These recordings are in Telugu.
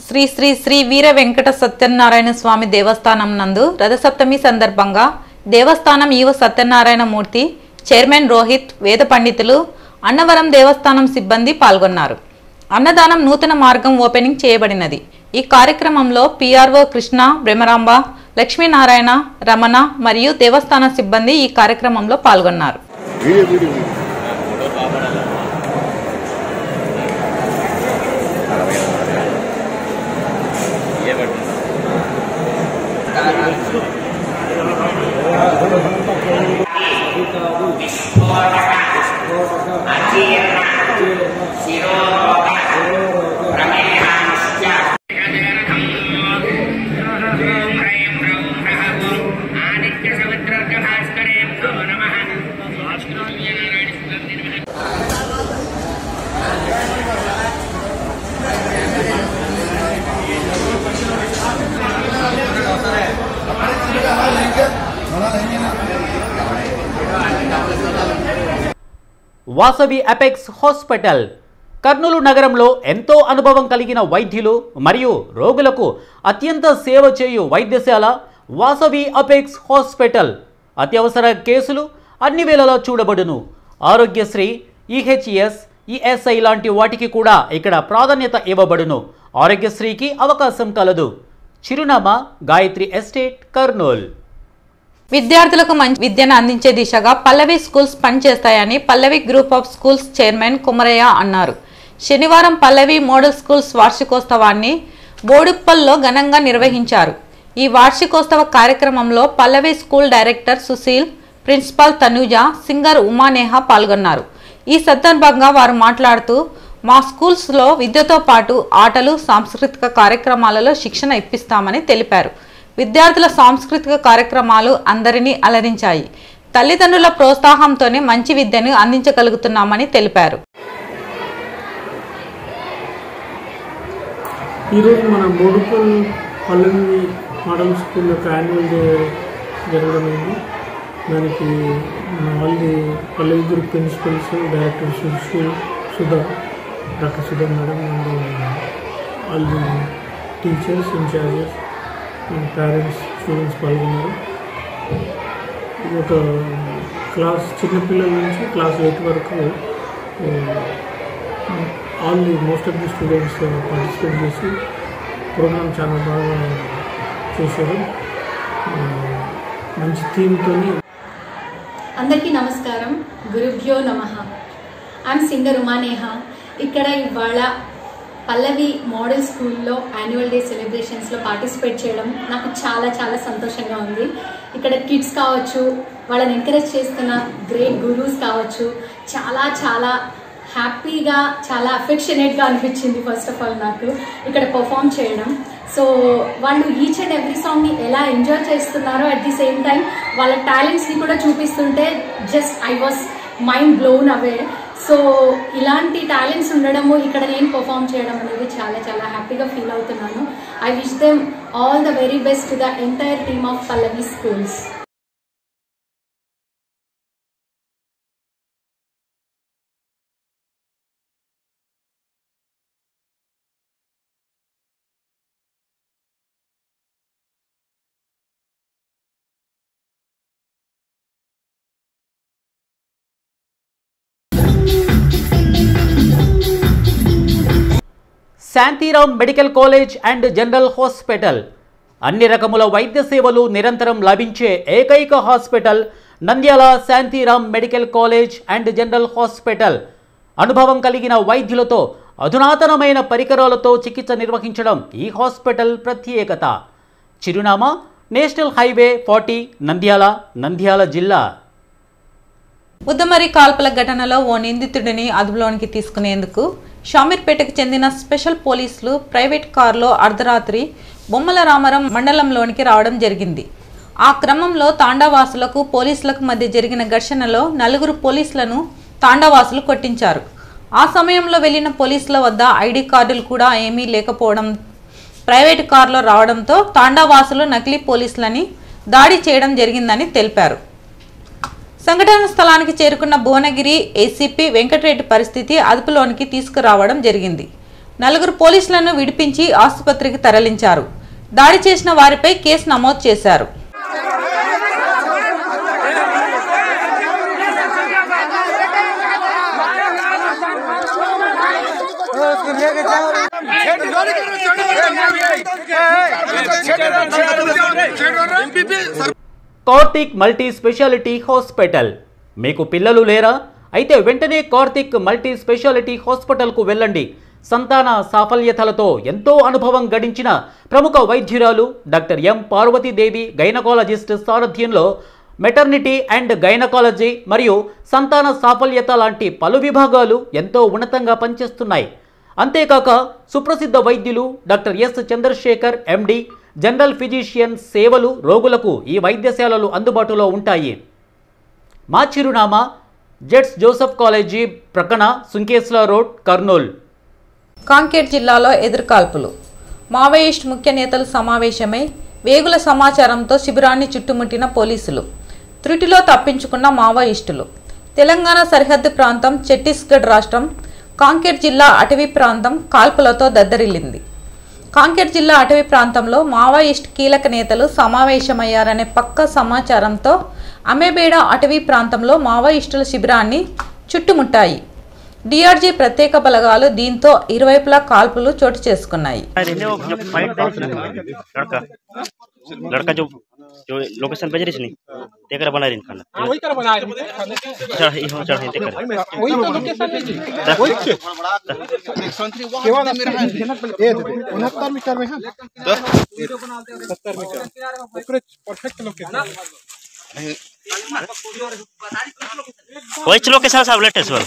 శ్రీ శ్రీ శ్రీ వీర వెంకట సత్యనారాయణ స్వామి దేవస్థానం నందు రథసప్తమి సందర్భంగా దేవస్థానం ఈవో సత్యనారాయణ మూర్తి, చైర్మన్ రోహిత్, వేద పండితులు, అన్నవరం దేవస్థానం సిబ్బంది పాల్గొన్నారు. అన్నదానం నూతన మార్గం ఓపెనింగ్ చేయబడినది. ఈ కార్యక్రమంలో పిఆర్ఓ కృష్ణ, బ్రహ్మరాంబ, లక్ష్మీనారాయణ, రమణ మరియు దేవస్థాన సిబ్బంది ఈ కార్యక్రమంలో పాల్గొన్నారు. వాసవి అపెక్స్ హాస్పిటల్ కర్నూలు నగరంలో ఎంతో అనుభవం కలిగిన వైద్యులు మరియు రోగులకు అత్యంత సేవ చేయు వైద్యశాల వాసవి అపెక్స్ హాస్పిటల్. అత్యవసర కేసులు అన్ని వేళలా చూడబడును. ఆరోగ్యశ్రీ, ఈహెచ్ఎస్, ఈఎస్ఐ లాంటి వాటికి కూడా ఇక్కడ ప్రాధాన్యత ఇవ్వబడును. ఆరోగ్యశ్రీకి అవకాశం కలదు. చిరునామా గాయత్రి ఎస్టేట్, కర్నూలు. విద్యార్థులకు మంచి విద్యను అందించే దిశగా పల్లవి స్కూల్స్ పనిచేస్తాయని Pallavi group of schools chairman Kumarayya అన్నారు. శనివారం పల్లవి మోడల్ స్కూల్స్ వార్షికోత్సవాన్ని బోడుప్పల్లో ఘనంగా నిర్వహించారు. ఈ వార్షికోత్సవ కార్యక్రమంలో Pallavi school director Sushil, principal Tanuja, singer Umaneha పాల్గొన్నారు. ఈ సందర్భంగా వారు మాట్లాడుతూ, మా స్కూల్స్లో విద్యతో పాటు ఆటలు, సాంస్కృతిక కార్యక్రమాలలో శిక్షణ ఇప్పిస్తామని తెలిపారు. విద్యార్థుల సాంస్కృతిక కార్యక్రమాలు అందరినీ అలరించాయి. తల్లిదండ్రుల ప్రోత్సాహంతోనే మంచి విద్యను అందించగలుగుతున్నామని తెలిపారు. ఈరోజు మన బోడుపల్ పల్లవి మోడల్ స్కూల్ యొక్క యాన్యువల్ డే జరగడమైంది. దానికి all the Pallavi group principals, director Sudha, doctor Sudha madam and all the teachers, incharges and parents, students పాల్గొన్నారు. ఇది ఒక క్లాస్ చిన్నపిల్లల నుంచి క్లాస్ 8 వరకు all the most of the students participate చేసి ప్రోగ్రామ్ చాలా బాగా చేశారు. మంచి థీమ్తో. అందరికీ నమస్కారం. గురుభ్యో నమః. I'm singer Umaneha. ఇక్కడ ఇవాళ పల్లవి మోడల్ స్కూల్లో యాన్యువల్ డే సెలబ్రేషన్స్లో పార్టిసిపేట్ చేయడం నాకు చాలా చాలా సంతోషంగా ఉంది. ఇక్కడ కిడ్స్ కావచ్చు, వాళ్ళని ఎంకరేజ్ చేస్తున్న గ్రేట్ గురూస్ కావచ్చు, చాలా చాలా హ్యాపీగా, చాలా అఫెక్షనేట్గా అనిపించింది ఫస్ట్ ఆఫ్ ఆల్ నాకు ఇక్కడ పర్ఫామ్ చేయడం. సో వాళ్ళు ఈచ్ అండ్ ఎవ్రీ సాంగ్ని ఎలా ఎంజాయ్ చేస్తున్నారో, అట్ ది సేమ్ టైం వాళ్ళ టాలెంట్స్ని కూడా చూపిస్తుంటే just I was mind blown అవే. సో ఇలాంటి టాలెంట్స్ ఉండడము, ఇక్కడ నేను పర్ఫామ్ చేయడం అనేది చాలా చాలా హ్యాపీగా ఫీల్ అవుతున్నాను. I wish them all the very best to the entire team of Pallavi schools. Shantiram medical college and general hospital. అన్ని రకముల వైద్య సేవలు నిరంతరం లభించే ఏకైక hospital Nandyal Shantiram medical college and general hospital. అనుభవం కలిగిన వైద్యులతో, అధునాతనమైన పరికరాలతో చికిత్స నిర్వహించడం ఈ హాస్పిటల్ ప్రత్యేకత. చిరునామా నేషనల్ హైవే 40, నంద్యాల జిల్లా. ఉద్దమరి కాల్పుల ఘటనలో ఓ నిందితుడిని అదుపులోనికి తీసుకునేందుకు షామీర్పేటకు చెందిన స్పెషల్ పోలీసులు ప్రైవేట్ కారులో అర్ధరాత్రి బొమ్మల రామరం మండలంలోనికి రావడం జరిగింది. ఆ క్రమంలో తాండావాసులకు పోలీసులకు మధ్య జరిగిన ఘర్షణలో 4 పోలీసులను తాండావాసులు కొట్టించారు. ఆ సమయంలో వెళ్లిన పోలీసుల వద్ద ఐడి కార్డులు కూడా ఏమీ లేకపోవడం, ప్రైవేట్ కారులో రావడంతో తాండావాసులు నకిలీ పోలీసులని దాడి చేయడం జరిగిందని తెలిపారు. సంఘటన స్థలానికి చేరుకున్న భువనగిరి ఏసీపీ వెంకటరెడ్డి పరిస్థితి అదుపులోనికి తీసుకురావడం జరిగింది. 4 పోలీసులను విడిపించి ఆసుపత్రికి తరలించారు. దాడి చేసిన వారిపై కేసు నమోదు చేశారు. Karthik multi speciality hospital. మీకు పిల్లలు లేరా? అయితే వెంటనే కార్తిక్ మల్టీ స్పెషాలిటీ హాస్పిటల్కు వెళ్ళండి. సంతాన సాఫల్యతలతో ఎంతో అనుభవం గడించిన ప్రముఖ వైద్యురాలు డాక్టర్ ఎం పార్వతీదేవి గైనకాలజిస్ట్ సారథ్యంలో మెటర్నిటీ అండ్ గైనకాలజీ మరియు సంతాన సాఫల్యత లాంటి పలు విభాగాలు ఎంతో ఉన్నతంగా పనిచేస్తున్నాయి. అంతేకాక సుప్రసిద్ధ వైద్యులు doctor S Chandrashekar MD general physician సేవలు రోగులకు ఈ వైద్యశాలలు అందుబాటులో ఉంటాయి. మా చిరునామా జెట్స్ జోసెఫ్ కాలేజీ ప్రక్కన సుంకేశ్ల రోడ్, కర్నూల్. కాంకేర్ జిల్లాలో ఎదురుకాల్పులు. మావోయిస్ట్ ముఖ్య నేతలు సమావేశమై వేగుల సమాచారంతో శిబిరాన్ని చుట్టుముట్టిన పోలీసులు. త్రుటిలో తప్పించుకున్న మావోయిస్టులు. తెలంగాణ సరిహద్దు ప్రాంతం ఛత్తీస్గఢ్ రాష్ట్రం కాంకేర్ జిల్లా అటవీ ప్రాంతం కాల్పులతో దద్దరిల్లింది. కాంకేర్ జిల్లా అటవీ ప్రాంతంలో మావోయిస్ట్ కీలక నేతలు సమావేశమయ్యారనే పక్కా సమాచారంతో అమేబేడ అటవీ ప్రాంతంలో మావోయిస్టుల శిబిరాన్ని చుట్టుముట్టాయి. డిఆర్జీ ప్రత్యేక బలగాలు దీంతో ఇరువైపులా కాల్పులు చోటు చేసుకున్నాయి. लड़का जो लोकेशन भेज रही तेकर बना रही खाना वही कर बना रहे चढ़ हो चढ़ तेकर वही तो लोकेशन भेजी संतरी वहां मेरा है 69 मीटर में है 70 मीटर ओकरे परफेक्ट लोकेशन वही लोकेशन सब लेटेस्ट वाला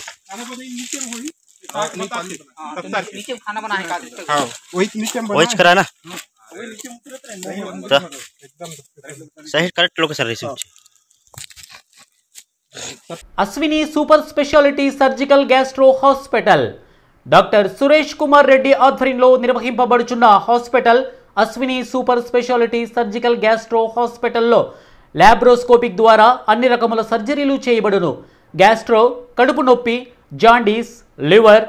नीचे खाना बनाए का हां वही नीचे वही करा ना सही correct location receive Ashwini super speciality surgical gastro hospital. Doctor Suresh Kumar Reddy ఆధ్వర్యంలో నిర్వహింపబడుచున్న hospital Ashwini super speciality surgical gastro హాస్పిటల్లో ల్యాబ్రోస్కోపిక్ ద్వారా అన్ని రకముల సర్జరీలు చేయబడును. గ్యాస్ట్రో, కడుపు నొప్పి, జాండీస్, లివర్,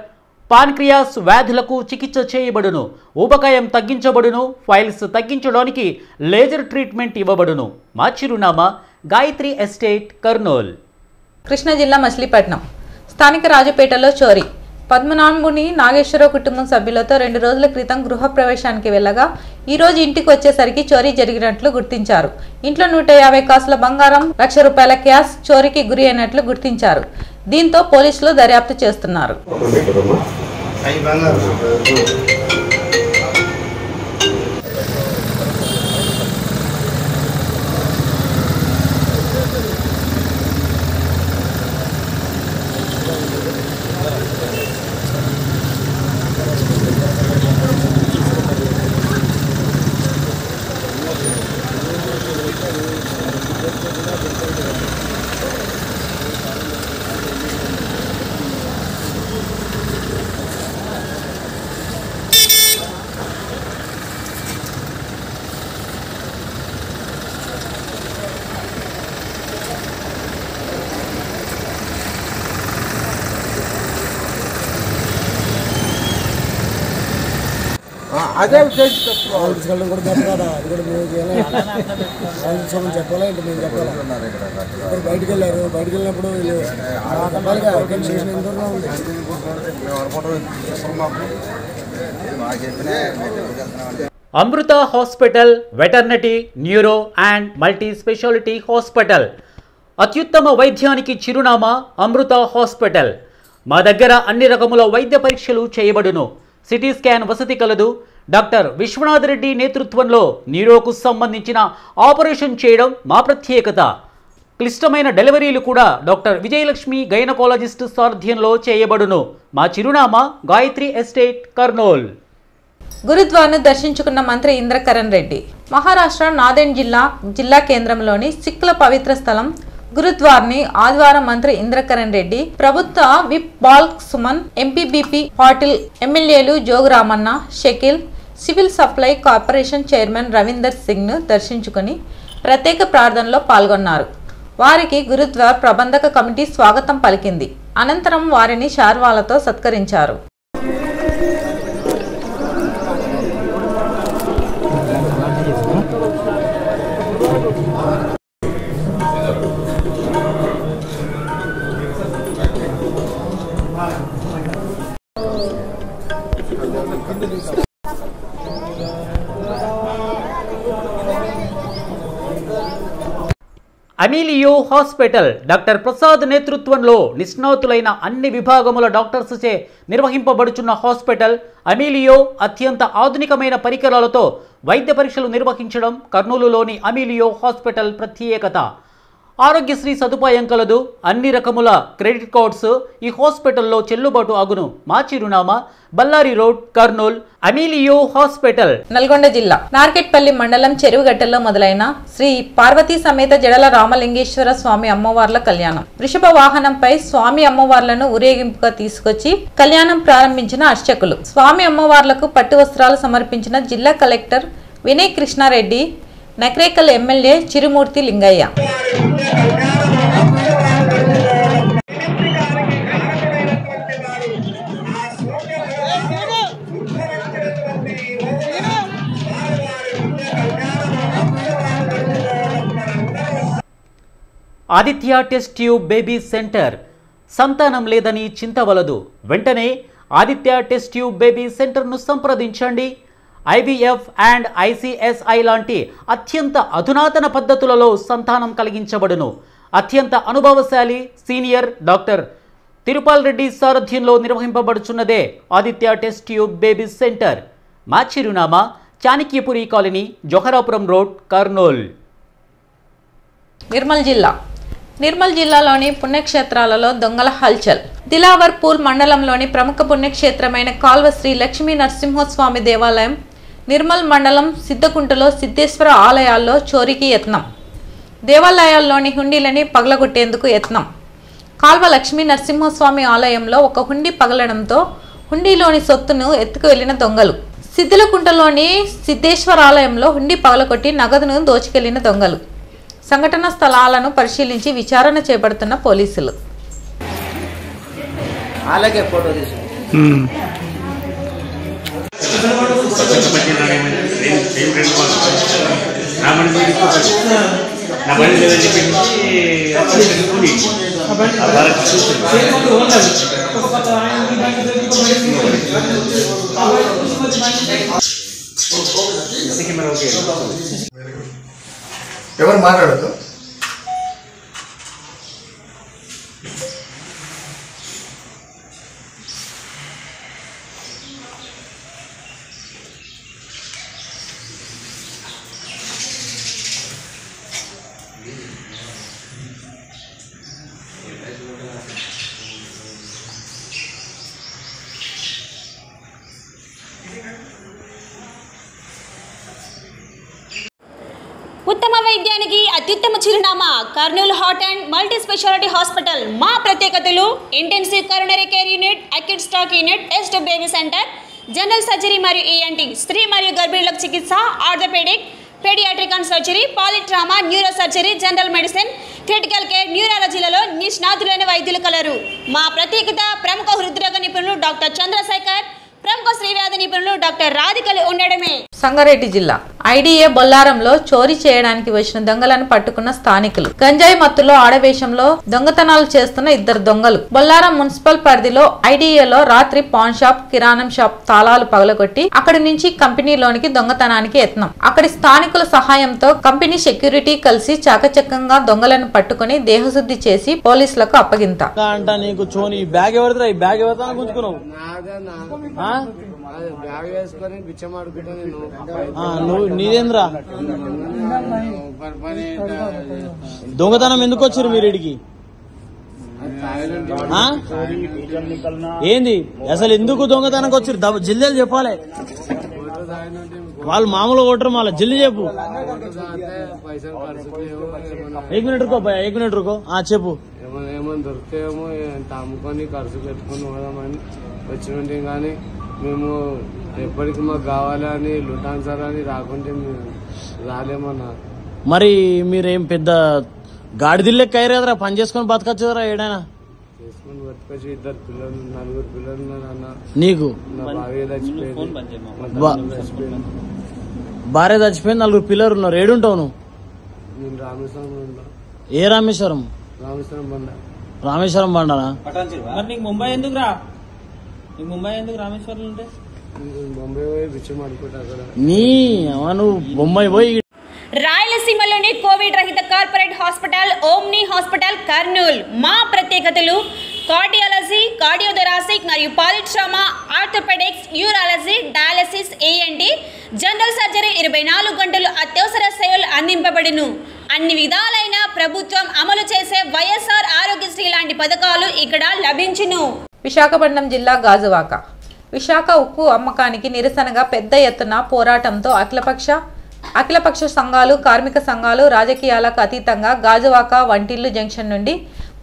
పాన్క్రియాస్ వ్యాధులకు చికిత్స చేయబడును. ఊబకాయం తగ్గించబడును. ఫైల్స్ తగ్గించడానికి లేజర్ ట్రీట్మెంట్ ఇవ్వబడును. మా చిరునామా గాయత్రి ఎస్టేట్, కర్నూల్. కృష్ణా జిల్లా మచిలీపట్నం స్థానిక రాజుపేటలో చోరీ. పద్మనాభుని నాగేశ్వరరావు కుటుంబం సభ్యులతో 2 రోజుల క్రితం గృహప్రవేశానికి వెళ్ళగా ఈరోజు ఇంటికి వచ్చేసరికి చోరీ జరిగినట్లు గుర్తించారు. ఇంట్లో 150 కాసుల బంగారం, ₹1,00,000 క్యాష్ చోరీకి గురి అయినట్లు గుర్తించారు. దీంతో పోలీసులు దర్యాప్తు చేస్తున్నారు. అదే విషయం కూడా చెప్పాలా అది కూడా మేము చెప్పాలా ఏంటి మేము చెప్పాలా ఇప్పుడు బయటకు వెళ్ళారు. బయటకు వెళ్ళినప్పుడు స్టేషన్ ఎంత ఉంది Amrutha hospital veterinary, neuro and multi speciality hospital. అత్యుత్తమ వైద్యానికి చిరునామా అమృత హాస్పిటల్. మా దగ్గర అన్ని రకముల వైద్య పరీక్షలు చేయబడును. సిటీ స్కాన్ వసతి కలదు. డాక్టర్ విశ్వనాథ్ రెడ్డి నేతృత్వంలో న్యూరోకు సంబంధించిన ఆపరేషన్ చేయడం మా ప్రత్యేకత. క్లిష్టమైన డెలివరీలు కూడా డాక్టర్ విజయలక్ష్మి గైనకాలజిస్ట్ సారథ్యంలో చేయబడును. మా చిరునామా గాయత్రి ఎస్టేట్, కర్నూల్. గురుద్వార్ను దర్శించుకున్న మంత్రి ఇంద్రకరణ్ రెడ్డి. మహారాష్ట్ర నాందేడ్ జిల్లా కేంద్రంలోని సిక్కుల పవిత్ర స్థలం గురుద్వార్ని ఆదివారం మంత్రి ఇంద్రకరణ్ రెడ్డి, ప్రభుత్వ విప్ బాల్క్ సుమన్, ఎంపీబీపీ పాటిల్, ఎమ్మెల్యేలు Joguramanna, Shakeel, civil supply corporation chairman Ravinder సింగ్ను దర్శించుకుని ప్రత్యేక ప్రార్థనలో పాల్గొన్నారు. వారికి గురుద్వార్ ప్రబంధక కమిటీ స్వాగతం పలికింది. అనంతరం వారిని శార్వాలతో సత్కరించారు. అమీలియో హాస్పిటల్ డాక్టర్ ప్రసాద్ నేతృత్వంలో నిష్ణాతులైన అన్ని విభాగముల డాక్టర్స్చే నిర్వహింపబడుచున్న హాస్పిటల్ అమీలియో అత్యంత ఆధునికమైన పరికరాలతో వైద్య పరీక్షలు నిర్వహించడం కర్నూలులోని అమీలియో హాస్పిటల్ ప్రత్యేకత. ఆరోగ్యశ్రీ సదుపాయం కలదు. అన్ని రకముల క్రెడిట్ కార్డ్స్ ఈ హాస్పిటల్లో చెల్లుబాటు అగును. మా చిరునామా బల్లారి రోడ్, కర్నూల్, అమీలియో హాస్పిటల్. నల్గొండ జిల్లా నార్కెట్పల్లి మండలం చెరువుగట్టెల్లో మొదలైన శ్రీ పార్వతీ సమేత జడల రామలింగేశ్వర స్వామి అమ్మవార్ల కళ్యాణం. వృషభ వాహనంపై స్వామి అమ్మవార్లను ఊరేగింపుగా తీసుకొచ్చి కళ్యాణం ప్రారంభించిన అర్చకులు. స్వామి అమ్మవార్లకు పట్టు వస్త్రాలు సమర్పించిన జిల్లా collector Vinay Krishna Reddy, Nakrekal MLA Chirumarthi Lingaiah. Aditya test tube baby centre. సంతానం లేదని చింతవలదు. వెంటనే ఆదిత్య టెస్ట్ ట్యూబ్ బేబీ సెంటర్ను సంప్రదించండి. IVF అండ్ ICSI లాంటి అత్యంత అధునాతన పద్ధతులలో సంతానం కలిగించబడును. అత్యంత అనుభవశాలి సీనియర్ డాక్టర్ తిరుపాల్ రెడ్డి సారథ్యంలో నిర్వహింపబడుచున్నదే Aditya test tube baby centre. మా చిరునామా చాణక్యపురి కాలనీ, జోహరాపురం రోడ్, కర్నూల్. నిర్మల్ జిల్లాలోని పుణ్యక్షేత్రాలలో దొంగల హల్చల్. దిలావర్పూర్ మండలంలోని ప్రముఖ పుణ్యక్షేత్రమైన కాల్వ శ్రీ లక్ష్మీ నరసింహస్వామి దేవాలయం, నిర్మల్ మండలం సిద్ధకుంటలో సిద్ధేశ్వర ఆలయాల్లో చోరీకి యత్నం. దేవాలయాల్లోని హుండీలని పగలగొట్టేందుకు యత్నం. కాల్వ లక్ష్మీ నరసింహస్వామి ఆలయంలో ఒక హుండీ పగలడంతో హుండీలోని సొత్తును ఎత్తుకు వెళ్లిన దొంగలు. సిద్దిలకుంటలోని సిద్ధేశ్వర ఆలయంలో హుండీ పగలగొట్టి నగదును దోచుకెళ్లిన దొంగలు. సంఘటన స్థలాలను పరిశీలించి విచారణ చేపడుతున్న పోలీసులు. ఎవరు మాట్లాడదు? ఉత్తమ వైద్యానికి అత్యుత్తమ చిరునామా Kurnool heart and multi speciality hospital. మా ప్రత్యేకతలు intensive coronary care unit, acute stroke unit, test baby centre, general surgery మరియు ENT, స్త్రీ మరియు గర్భిణులకు చికిత్స, orthopaedic, paediatric and surgery, polytrauma, neuro surgery, general medicine, critical care, న్యూరాలజీలలో నిష్ణాతులైన వైద్యులు కలరు. మా ప్రత్యేకత ప్రముఖ హృద్రోగ నిపుణులు డాక్టర్ చంద్రశేఖర్, ప్రముఖ శ్రీవ్యాధి నిపుణులు డాక్టర్ రాధికలు ఉండడమే. సంగారెడ్డి జిల్లా IDA బొల్లారంలో చోరీ చేయడానికి వచ్చిన దొంగలను పట్టుకున్న స్థానికులు. గంజాయి మత్తులో ఆడవేషంలో దొంగతనాలు చేస్తున్న ఇద్దరు దొంగలు. బొల్లారం మున్సిపల్ పరిధిలో IDAలో రాత్రి పాన్ షాప్, కిరాణం షాప్ తాళాలు పగలగొట్టి అక్కడి నుంచి కంపెనీలోనికి దొంగతనానికి యత్నం. అక్కడి స్థానికుల సహాయంతో కంపెనీ సెక్యూరిటీ కలిసి చాకచక్యంగా దొంగలను పట్టుకుని దేహశుద్ధి చేసి పోలీసులకు అప్పగింత. నీదేంద్రా దొంగతనం ఎందుకు వచ్చారు మీరు ఇడికి? ఏంది అసలు ఎందుకు దొంగతనానికి వచ్చారు? జిల్లాలు చెప్పాలి. వాళ్ళు మామూలుగా కొట్టరు, మళ్ళీ జిల్లు చెప్పు. एक मिनट रुको చెప్పు. ఏమన్నా దొరికితేమో అమ్ముకొని ఖర్చు పెట్టుకుని పోదామని వచ్చినట్టు, కానీ మేము ఎప్పటికి మాకు కావాలి అని లుటాన్ సార్ అని రాకుంటే మేము రాలేమన్నా. మరి మీరేం పెద్ద గాడిదిల్లెక్క అయ్యారా? పని చేసుకొని బతకచ్చురా ఏడైనా? చేసుకుని బతకచ్చు. ఇద్దరు పిల్లలు, 4 పిల్లలు ఉన్నారు అన్న. నీకు భార్య చచ్చిపోయింది. భార్య చచ్చిపోయింది, 4 పిల్లలు ఉన్నారు. ఏడుంటావు నువ్వు? నేను రామేశ్వరం. ఏ రామేశ్వరం? రామేశ్వరం బండ. రామేశ్వరం బండనా? మరి నీకు ముంబై ఎందుకు రా? నీకు ముంబై ఎందుకు రామేశ్వరం ఉంటే? బొంబాయి పోయి బిచ్చం అనుకుంటా అక్కడ. నీ నువ్వు బొంబాయి పోయి. రాయలసీమలోని కోవిడ్ రహిత corporate hospital Omni hospital Kurnool. మా ప్రత్యేకతలు కార్డియాలజీ, కార్డియోథొరాసిక్ మరియు polytrauma, orthopaedics, urology, dialysis, ENT, general surgery 24 గంటలు అత్యవసర సేవలు అందింపబడును. అన్ని విధాలైన ప్రభుత్వం అమలు చేసే వైఎస్ఆర్ ఆరోగ్యశ్రీ లాంటి పథకాలు ఇక్కడ లభించును. విశాఖపట్నం జిల్లా గాజువాక. విశాఖ ఉక్కు అమ్మకానికి నిరసనగా పెద్ద ఎత్తున పోరాటంతో అఖిలపక్ష సంఘాలు, కార్మిక సంఘాలు రాజకీయాలకు అతీతంగా గాజువాక వంటిల్లు జంక్షన్ నుండి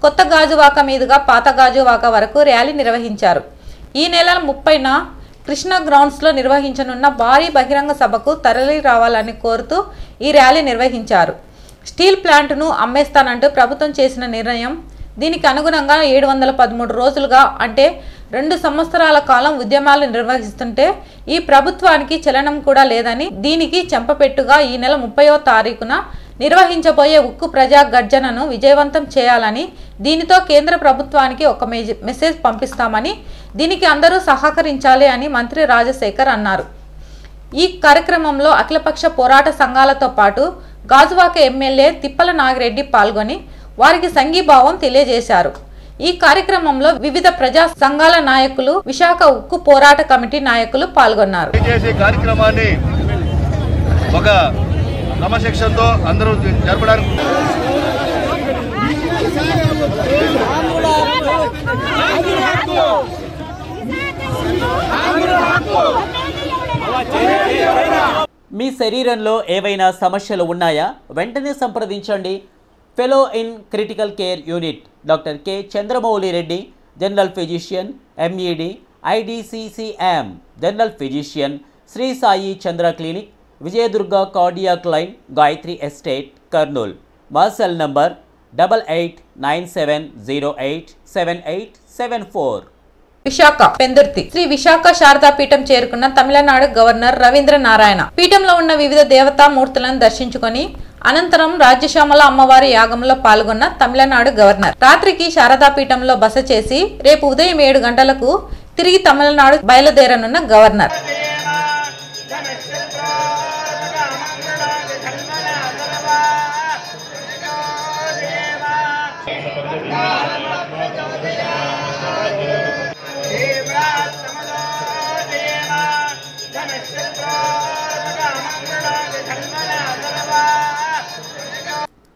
కొత్త గాజువాక మీదుగా పాత గాజువాక వరకు ర్యాలీ నిర్వహించారు. ఈ నెల 30న కృష్ణా గ్రౌండ్స్లో నిర్వహించనున్న భారీ బహిరంగ సభకు తరలి రావాలని కోరుతూ ఈ ర్యాలీ నిర్వహించారు. స్టీల్ ప్లాంట్ను అమ్మేస్తానంటూ ప్రభుత్వం చేసిన నిర్ణయం, దీనికి అనుగుణంగా 713 రోజులుగా అంటే 2 సంవత్సరాల కాలం ఉద్యమాలు నిర్వహిస్తుంటే ఈ ప్రభుత్వానికి చలనం కూడా లేదని, దీనికి చెంపపెట్టుగా ఈ నెల 30వ తారీఖున నిర్వహించబోయే ఉక్కు ప్రజా గర్జనను విజయవంతం చేయాలని, దీనితో కేంద్ర ప్రభుత్వానికి ఒక మెసేజ్ పంపిస్తామని, దీనికి అందరూ సహకరించాలి అని మంత్రి రాజశేఖర్ అన్నారు. ఈ కార్యక్రమంలో అఖిలపక్ష పోరాట సంఘాలతో పాటు గాజువాక ఎమ్మెల్యే తిప్పల నాగిరెడ్డి పాల్గొని వారికి సంఘీభావం తెలియజేశారు. ఈ కార్యక్రమంలో వివిధ ప్రజా సంఘాల నాయకులు, విశాఖ ఉక్కు పోరాట కమిటీ నాయకులు పాల్గొన్నారు. కార్యక్రమాన్ని ఒక క్రమశిక్షణతో అందరూ జరపడానికి మీ శరీరంలో ఏవైనా సమస్యలు ఉన్నాయా? వెంటనే సంప్రదించండి. Fellow in critical care unit doctor K Chandramouli Reddy, general physician, MED, IDCCM, general physician, Shri Sai Chandra clinic, Vijayadurga cardiac line, Gayatri estate, Kurnool. మా సెల్ నంబర్ 8897087874. విశాఖ పెందుర్తి. శ్రీ విశాఖ శారదా పీఠం చేరుకున్న తమిళనాడు గవర్నర్ రవీంద్ర నారాయణ పీఠంలో ఉన్న వివిధ దేవతా మూర్తులను దర్శించుకొని అనంతరం రాజ్యశ్యామల అమ్మవారి యాగంలో పాల్గొన్న తమిళనాడు గవర్నర్ రాత్రికి శారదా పీఠంలో బస చేసి రేపు ఉదయం 7 గంటలకు తిరిగి తమిళనాడు బయలుదేరనున్న గవర్నర్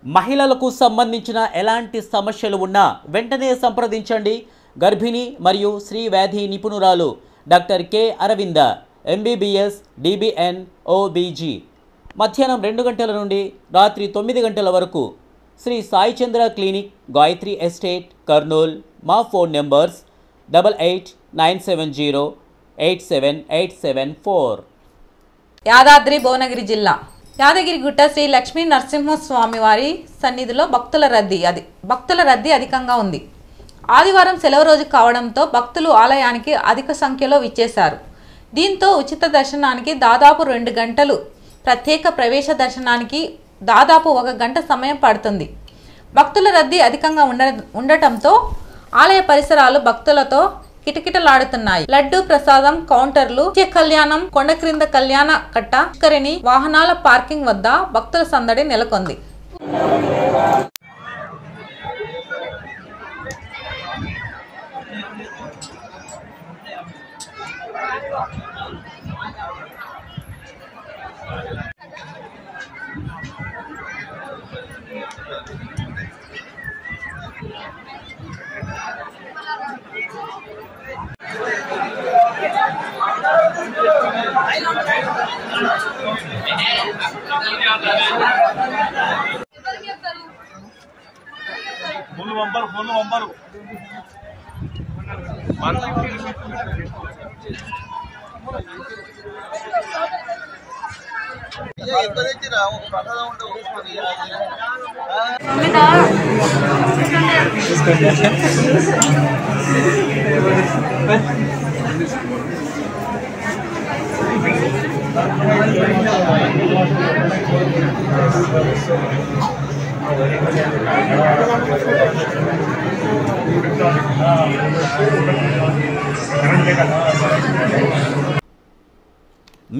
మహిళలకు సంబంధించిన ఎలాంటి సమస్యలు ఉన్నా వెంటనే సంప్రదించండి. గర్భిణి మరియు స్త్రీ వ్యాధి నిపుణురాలు doctor K Aravinda, MBBS, DBN, OBG. మధ్యాహ్నం 2 గంటల నుండి రాత్రి 9 గంటల వరకు. Shri Sai Chandra clinic, Gayatri estate, Kurnool. మా ఫోన్ నెంబర్స్ 8897087874. యాదాద్రి భువనగిరి జిల్లా యాదగిరిగుట్ట శ్రీ లక్ష్మీ నరసింహస్వామి వారి సన్నిధిలో భక్తుల రద్దీ అధికంగా ఉంది. ఆదివారం సెలవు రోజు కావడంతో భక్తులు ఆలయానికి అధిక సంఖ్యలో విచ్చేశారు. దీంతో ఉచిత దర్శనానికి దాదాపు 2 గంటలు, ప్రత్యేక ప్రవేశ దర్శనానికి దాదాపు 1 గంట సమయం పడుతుంది. భక్తుల రద్దీ అధికంగా ఉండటంతో ఆలయ పరిసరాలు భక్తులతో కిటకిటలాడుతున్నాయి. లడ్డు ప్రసాదం కౌంటర్లు, నిత్య కళ్యాణం, కొండ క్రింద కళ్యాణ కట్ట, పుష్కరిణి, వాహనాల పార్కింగ్ వద్ద భక్తుల సందడి నెలకొంది.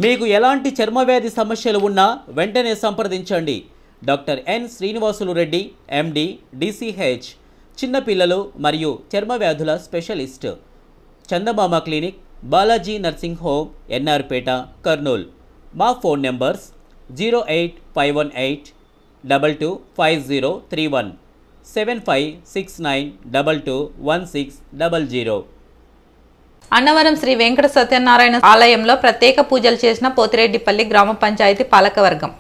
మీకు ఎలాంటి చర్మవ్యాధి సమస్యలు ఉన్నా వెంటనే సంప్రదించండి. Doctor N Srinivasulu Reddy MD DCH చిన్నపిల్లలు మరియు చర్మ వ్యాధుల specialist. Chandamama clinic, Balaji nursing home, NR Peta, Kurnool. మా ఫోన్ నెంబర్స్ 08518225031 7569221600. అన్నవరం శ్రీ వెంకట సత్యనారాయణ ఆలయంలో ప్రత్యేక పూజలు చేసిన పోతిరెడ్డిపల్లి గ్రామ పంచాయతీ పాలకవర్గం.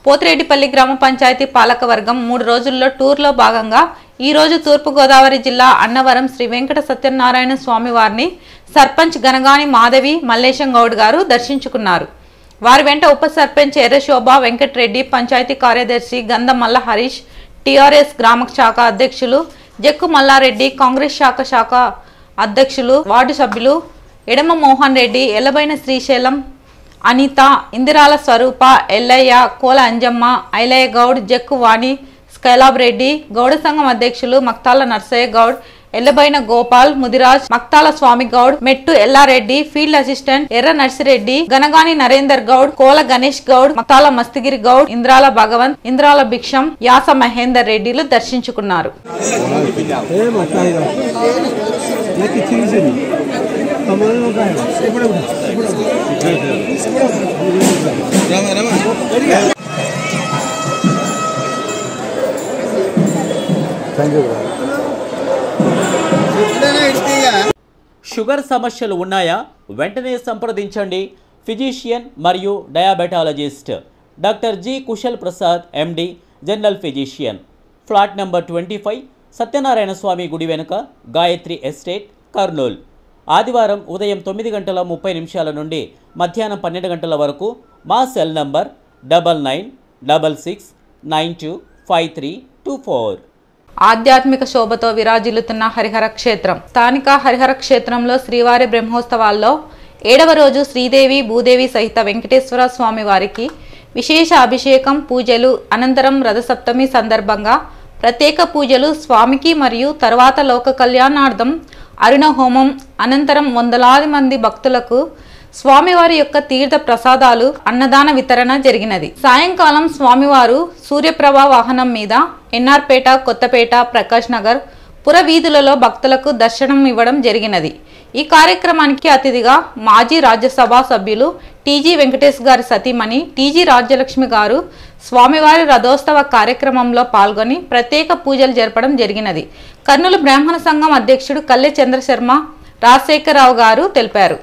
పోతిరెడ్డిపల్లి గ్రామ పంచాయతీ పాలకవర్గం 3 రోజుల్లో టూర్లో భాగంగా ఈరోజు తూర్పుగోదావరి జిల్లా అన్నవరం శ్రీ వెంకట సత్యనారాయణ స్వామి వారిని సర్పంచ్ గనగాని మాధవి మల్లేశం గౌడ్ గారు దర్శించుకున్నారు. వారి వెంట ఉప సర్పంచ్ ఎర్రశోభ వెంకటరెడ్డి, పంచాయతీ కార్యదర్శి గంధం మల్ల హరీష్, టీఆర్ఎస్ గ్రామ శాఖ అధ్యక్షులు జక్కు మల్లారెడ్డి, కాంగ్రెస్ శాఖ అధ్యక్షులు, వార్డు సభ్యులు ఎడమ మోహన్ రెడ్డి, ఎల్లబైన శ్రీశైలం, అనిత, ఇందిరాల స్వరూప, ఎల్లయ్య, కోల అంజమ్మ, ఐలయ్య గౌడ్, జక్కు వాణి, స్కైలాబ్ రెడ్డి, గౌడ సంఘం అధ్యక్షులు మక్తాల నర్సయ్య గౌడ్, ఎల్లబైన గోపాల్, ముదిరాజ్, మక్తాల స్వామి గౌడ్, మెట్టు ఎల్లారెడ్డి, ఫీల్డ్ అసిస్టెంట్ ఎర్ర నర్సిరెడ్డి, గనగాని నరేందర్ గౌడ్, కోల గణేష్ గౌడ్, మక్తాల మస్తిగిరి గౌడ్, ఇంద్రాల భగవంత్, ఇంద్రాల భిక్షం, యాస మహేందర్ రెడ్డిలు దర్శించుకున్నారు. షుగర్ సమస్యలు ఉన్నాయా? వెంటనే సంప్రదించండి. ఫిజిషియన్ మరియు diabetologist doctor G Kushal Prasad MD, general physician. Flat number 25, Satyanarayana Swamy గుడి వెనుక, గాయత్రి ఎస్టేట్, కర్నూల్. ఆదివారం ఉదయం 9:30 నుండి మధ్యాహ్నం 12 గంటల వరకు. మా సెల్ నంబర్ 9966925324. ఆధ్యాత్మిక శోభతో విరాజిల్లుతున్న హరిహర క్షేత్రం. స్థానిక హరిహర క్షేత్రంలో శ్రీవారి బ్రహ్మోత్సవాల్లో 7వ రోజు శ్రీదేవి భూదేవి సహిత వెంకటేశ్వర స్వామి వారికి విశేష అభిషేకం, పూజలు, అనంతరం రథసప్తమి సందర్భంగా ప్రత్యేక పూజలు స్వామికి మరియు తర్వాత లోక కళ్యాణార్థం అరుణ హోమం, అనంతరం వందలాది మంది భక్తులకు స్వామివారి యొక్క తీర్థ ప్రసాదాలు, అన్నదాన వితరణ జరిగినది. సాయంకాలం స్వామివారు సూర్యప్రభ వాహనం మీద ఎన్ఆర్పేట, కొత్తపేట, ప్రకాష్ నగర్ పుర వీధులలో భక్తులకు దర్శనం ఇవ్వడం జరిగినది. ఈ కార్యక్రమానికి అతిథిగా మాజీ రాజ్యసభ సభ్యులు టీజీ వెంకటేష్ గారి సతీమణి టీజీ రాజ్యలక్ష్మి గారు స్వామివారి రథోత్సవ కార్యక్రమంలో పాల్గొని ప్రత్యేక పూజలు జరపడం జరిగినది. కర్నూలు బ్రాహ్మణ సంఘం అధ్యక్షుడు కల్లె చంద్రశర్మ రాజశేఖరరావు గారు తెలిపారు.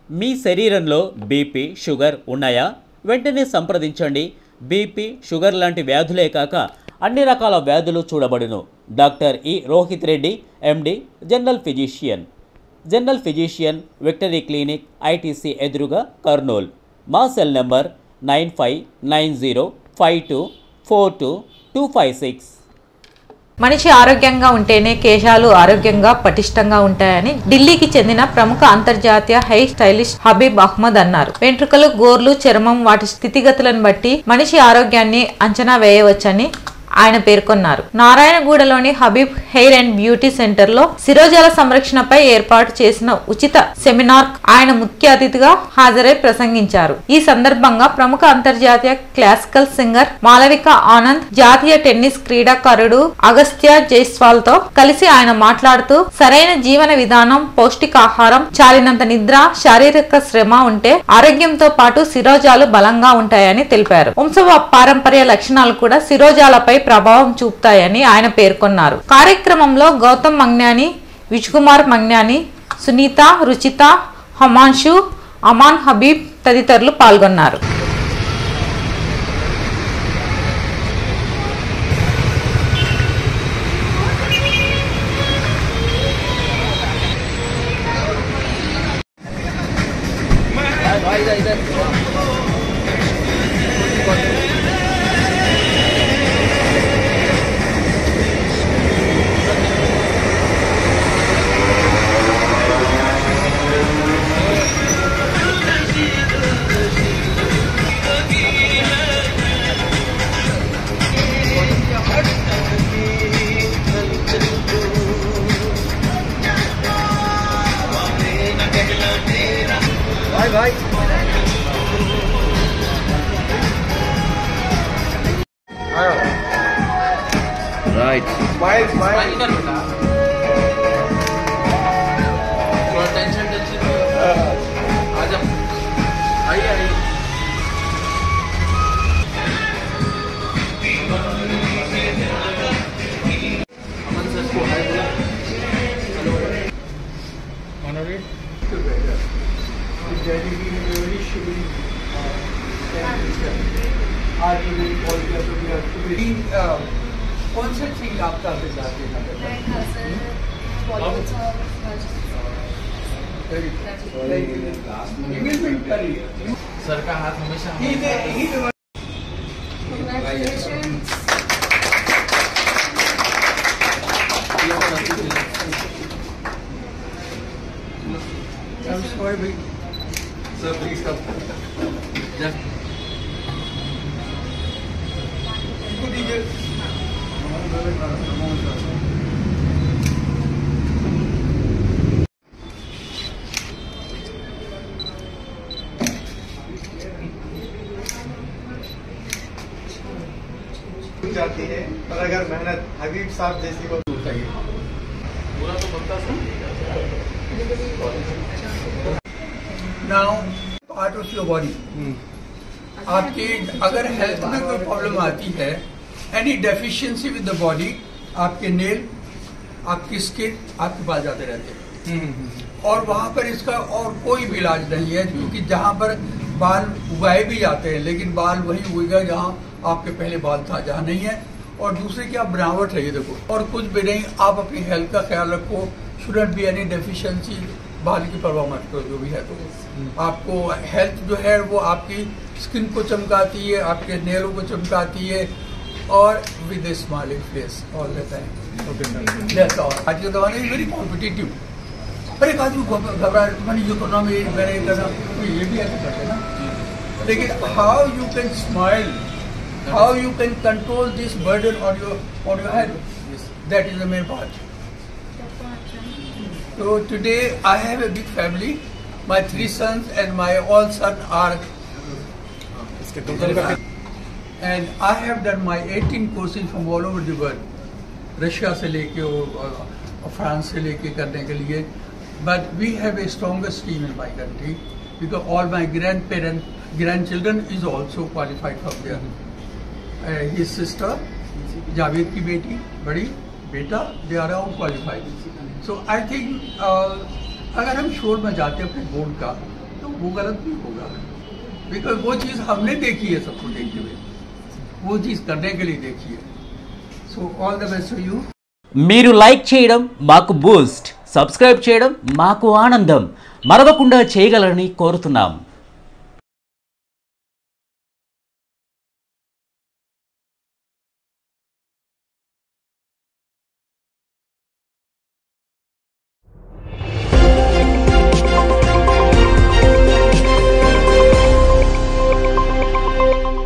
మీ శరీరంలో బీపీ, షుగర్ ఉన్నాయా? వెంటనే సంప్రదించండి. బీపీ, షుగర్ లాంటి వ్యాధులే కాక అన్ని రకాల వ్యాధులు చూడబడును. Doctor E Rohit Reddy MD, general physician. General physician, victory clinic, ITC ఎదురుగా, కర్నూల్. మా సెల్ నెంబర్ 9590524226. మనిషి ఆరోగ్యంగా ఉంటేనే కేశాలు ఆరోగ్యంగా పటిష్టంగా ఉంటాయని ఢిల్లీకి చెందిన ప్రముఖ అంతర్జాతీయ హెయిర్ స్టైలిస్ట్ హబీబ్ అహ్మద్ అన్నారు. వెంట్రుకలు, గోర్లు, చర్మం వాటి స్థితిగతులను బట్టి మనిషి ఆరోగ్యాన్ని అంచనా వేయవచ్చని ఆయన పేర్కొన్నారు. నారాయణగూడలోని Habib hair and beauty centre లో శిరోజాల సంరక్షణపై ఏర్పాటు చేసిన ఉచిత సెమినార్ ఆయన ముఖ్య అతిథిగా హాజరై ప్రసంగించారు. ఈ సందర్భంగా ప్రముఖ అంతర్జాతీయ క్లాసికల్ సింగర్ మాలవిక ఆనంద్, జాతీయ టెన్నిస్ క్రీడాకారుడు అగస్త్య జైస్వాల్ తో కలిసి ఆయన మాట్లాడుతూ సరైన జీవన విధానం, పౌష్టికాహారం, చాలినంత నిద్ర, శారీరక శ్రమ ఉంటే ఆరోగ్యంతో పాటు శిరోజాలు బలంగా ఉంటాయని తెలిపారు. వంశ పారంపర్య లక్షణాలు కూడా శిరోజాలపై ప్రభావం చూపుతాయని ఆయన పేర్కొన్నారు. కార్యక్రమంలో గౌతమ్ మంగ్నాని, విజ్కుమార్ మంగ్నాని, సునీత, రుచిత, హమాన్షు, అమాన్ హబీబ్ తదితరులు పాల్గొన్నారు. भाई राइट स्माइल स्माइल टेंशन आज आइए आइए कौन सा चीज आपका किरदार देना सर का हाथ हमेशा सर प्लीज कम जाती है और अगर मेहनत हबीब साहब जैसी को चाहिए पूरा तो बनता sir now part of your body आपकी अगर हेल्थ में कोई प्रॉब्लम आती है any deficiency with the body आपके नेल आपकी स्किन आपके पास जाते रहते हैं और वहां पर इसका और कोई भी इलाज नहीं है क्योंकि जहां पर बाल उगाए भी जाते हैं लेकिन बाल वही उगेगा जहां आपके पहले बाल था जहां नहीं है और दूसरे की आप बनावट है ये देखो और कुछ भी नहीं आप अपनी हेल्थ का ख्याल रखो शुडंट बी एनी डेफिशिएंसी बाल की परवाह मत करो जो भी है तो आपको हेल्थ जो है वो आपकी स्किन को चमकाती है आपके नेलों को चमकाती है और with A smiling face all the time that's all आज के जमाने में वेरी कॉम्पिटिटिव अरे एक आदमी घबरा मैंने ये करना मैंने ये करना तो ये भी ऐसा करते ना लेकिन how you can smile how you can control this burden on your head that is the main part so today I have a big family my 3 sons and my all son are and I have done my 18 courses from all over the world Russia से लेके और France से लेके करने के लिए but we have a strongest team in my country because all my grandchildren is also qualified from there his sister Javed की बेटी बड़ी बेटा they are all qualified so I think अगर हम शोर में जाते अपने बोर्ड का तो वो गलत भी होगा बिकॉज वो चीज़ हमने देखी है सबको देखते हुए वो चीज़ करने के लिए देखी है so all the best to you మీరు లైక్ చేయడం మాకు బూస్ట్, సబ్స్క్రైబ్ చేయడం మాకు ఆనందం, మరవకుండా చేయగలరని కోరుతున్నాం.